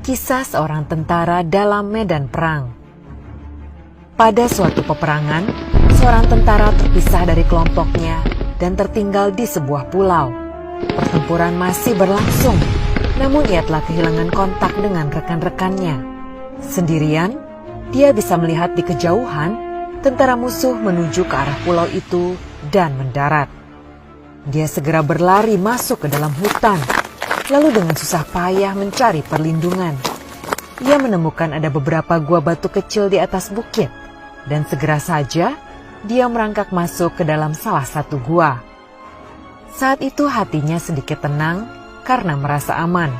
Kisah seorang tentara dalam medan perang. Pada suatu peperangan, seorang tentara terpisah dari kelompoknya dan tertinggal di sebuah pulau. Pertempuran masih berlangsung, namun ia telah kehilangan kontak dengan rekan-rekannya. Sendirian, dia bisa melihat di kejauhan tentara musuh menuju ke arah pulau itu dan mendarat. Dia segera berlari masuk ke dalam hutan, lalu dengan susah payah mencari perlindungan. Ia menemukan ada beberapa gua batu kecil di atas bukit, dan segera saja dia merangkak masuk ke dalam salah satu gua. Saat itu hatinya sedikit tenang karena merasa aman.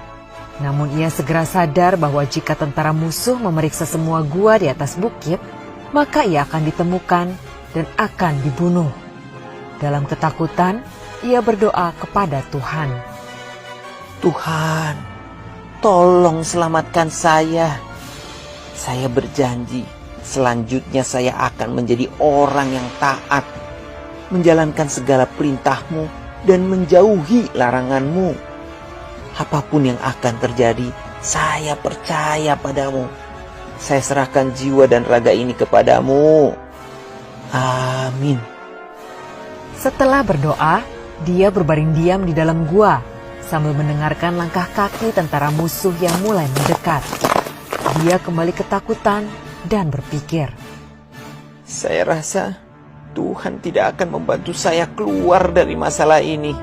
Namun ia segera sadar bahwa jika tentara musuh memeriksa semua gua di atas bukit, maka ia akan ditemukan dan akan dibunuh. Dalam ketakutan, ia berdoa kepada Tuhan. Tuhan, tolong selamatkan saya. Saya berjanji, selanjutnya saya akan menjadi orang yang taat, menjalankan segala perintah-Mu dan menjauhi larangan-Mu. Apapun yang akan terjadi, saya percaya padamu. Saya serahkan jiwa dan raga ini kepadamu. Amin. Setelah berdoa, dia berbaring diam di dalam gua sambil mendengarkan langkah kaki tentara musuh yang mulai mendekat. Dia kembali ketakutan dan berpikir, saya rasa Tuhan tidak akan membantu saya keluar dari masalah ini.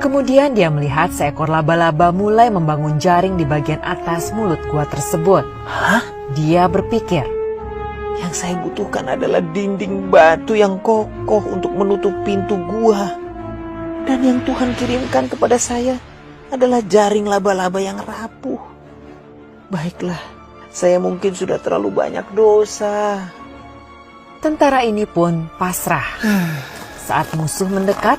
Kemudian dia melihat seekor laba-laba mulai membangun jaring di bagian atas mulut gua tersebut. Hah? Dia berpikir, yang saya butuhkan adalah dinding batu yang kokoh untuk menutup pintu gua. Dan yang Tuhan kirimkan kepada saya adalah jaring laba-laba yang rapuh. Baiklah, saya mungkin sudah terlalu banyak dosa. Tentara ini pun pasrah. Saat musuh mendekat,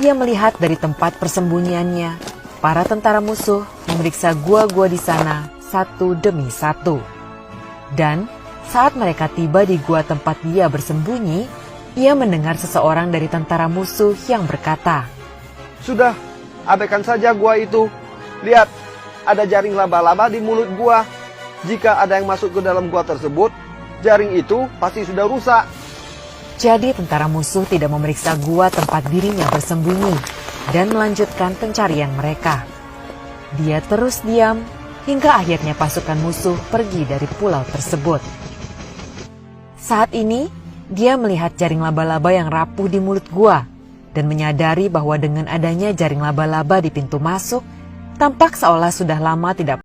ia melihat dari tempat persembunyiannya, para tentara musuh memeriksa gua-gua di sana satu demi satu. Dan saat mereka tiba di gua tempat dia bersembunyi, ia mendengar seseorang dari tentara musuh yang berkata, "Sudah, abaikan saja gua itu. Lihat, ada jaring laba-laba di mulut gua. Jika ada yang masuk ke dalam gua tersebut, jaring itu pasti sudah rusak." Jadi tentara musuh tidak memeriksa gua tempat dirinya bersembunyi dan melanjutkan pencarian mereka. Dia terus diam hingga akhirnya pasukan musuh pergi dari pulau tersebut. Saat ini, dia melihat jaring laba-laba yang rapuh di mulut gua dan menyadari bahwa dengan adanya jaring laba-laba di pintu masuk, tampak seolah sudah lama tidak